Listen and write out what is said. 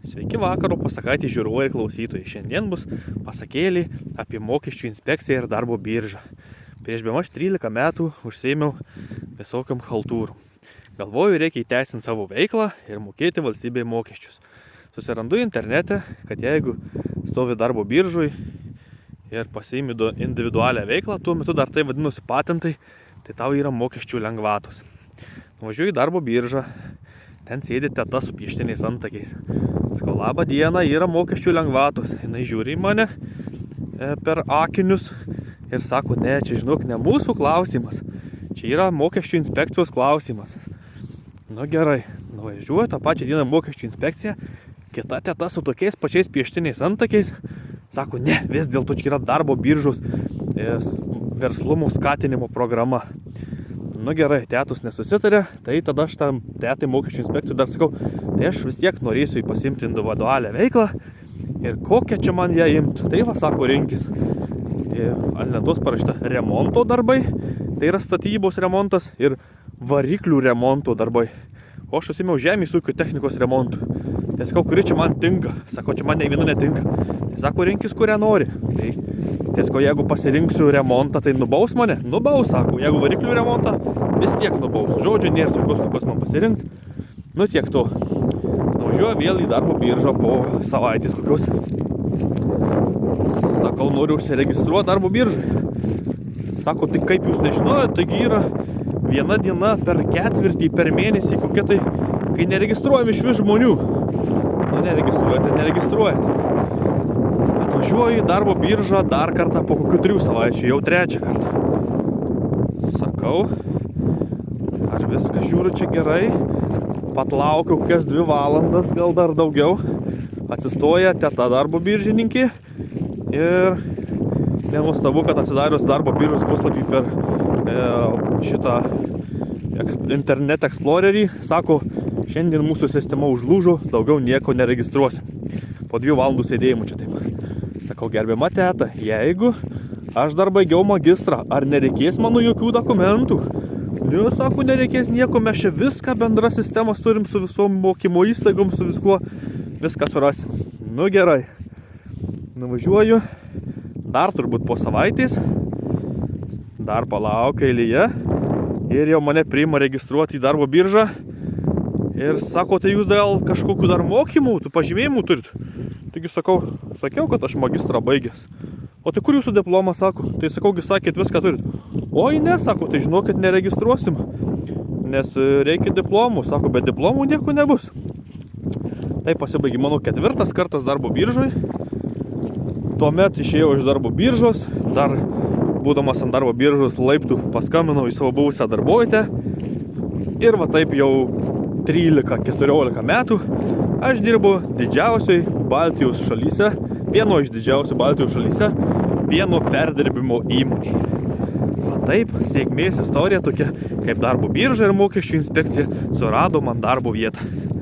Sveiki vakaro pasakaitį žiūrovai ir klausytojai. Šiandien bus pasakėlį apie mokesčių inspekciją ir darbo biržą. Prieš bemaž 13 metų užsiėmiau visokiam chaltūrom. Galvoju, reikia įteisinti savo veiklą ir mokėti valstybei mokesčius. Susirandu internete, kad jeigu stovi darbo biržui ir pasiimi individualią veiklą, tuo metu dar tai vadinosi patentai, tai tau yra mokesčių lengvatos. Nuvažiuoju į darbo biržą, ten sėdi teta su pieštiniais antakiais. Sakau, labą dieną, yra mokesčių lengvatos. Jinai žiūri į mane per akinius ir sako, ne, čia žinok, ne mūsų klausimas. Čia yra mokesčių inspekcijos klausimas. Nu gerai, nuvažiuoju tą pačią dieną mokesčių inspekciją. Kita teta su tokiais pačiais pieštiniais antakiais sako, ne, vis dėlto čia yra darbo biržos verslumo skatinimo programa. Nu gerai, tetus nesusitarė, tai tada aš tam tetai mokesčių inspekcijų dar sakau, tai aš vis tiek norėsiu pasimti individualią veiklą ir kokią čia man ją imti. Tai va, sako, rinkis. Ant lentos parašyta remonto darbai, tai yra statybos remontas ir variklių remonto darbai. O aš susimiau žemės ūkio technikos remontų. Tai sakau, kuri čia man tinka. Sako, čia man nei viena netinka. Tai sako, rinkis, kurią nori. Tai sakau, jeigu pasirinksiu remontą, tai nubaus mane? Nubaus, sako. Jeigu variklių remontą, vis tiek nubaus. Žodžiu, nėra tokios, kokios man pasirinkti. Nu tiek to. Nuvažiuoju vėl į darbo biržą po savaitės kokios. Sakau, noriu užsiregistruoti darbo biržui. Sako, tai kaip jūs nežinojate, taigi yra viena diena per ketvirtį, per mėnesį, kokia tai, kai neregistruojam iš vis žmonių. Nu, neregistruojate. Atvažiuoju į darbo biržą dar kartą po kokių 3 savaičių, jau 3 kartą. Sakau, ar viskas žiūriu čia gerai? Patlaukiu kokias 2 valandas, gal dar daugiau. Atsistoja teta darbo biržininkė ir nenuostabu, kad atsidarius darbo biržos puslapį per šitą Internet Explorerį, sako, šiandien mūsų sistema užlūžo, daugiau nieko neregistruosim. Po 2 valandų sėdėjimų čia taip. Sakau, gerbiama teta, jeigu aš dar baigiau magistrą, ar nereikės mano jokių dokumentų? Ne, sako, nereikės nieko, mes čia viską bendra sistemas turim su visom mokymo įstaigom, su viskuo, viską surasim. Nu gerai, nuvažiuoju, dar turbūt po savaitės, dar palaukiu eilėje ir jau mane priima registruoti į darbo biržą. Ir sako, tai jūs gal kažkokiu dar mokymų, tų pažymėjimų turit? Taigi sakiau, kad aš magistrą baigęs. O tai kur jūsų diplomas, sako? Tai sakau, sakėt, viską turit. Oi, ne, sako, tai žinokit, neregistruosim, nes reikia diplomų. Sako, bet diplomų nieko nebus. Tai pasibaigė mano 4. kartas darbo biržoj. Tuomet išėjau iš darbo biržos, dar būdamas ant darbo biržos laiptų paskambinau į savo buvusią darbovietę. Ir va taip jau 13-14 metų aš dirbu didžiausioj Baltijos šalyse, vieno iš didžiausių Baltijos šalyse, pieno perdirbimo įmonė. Va taip, sėkmės istorija tokia, kaip darbo birža ir mokesčių inspekcija surado man darbo vietą.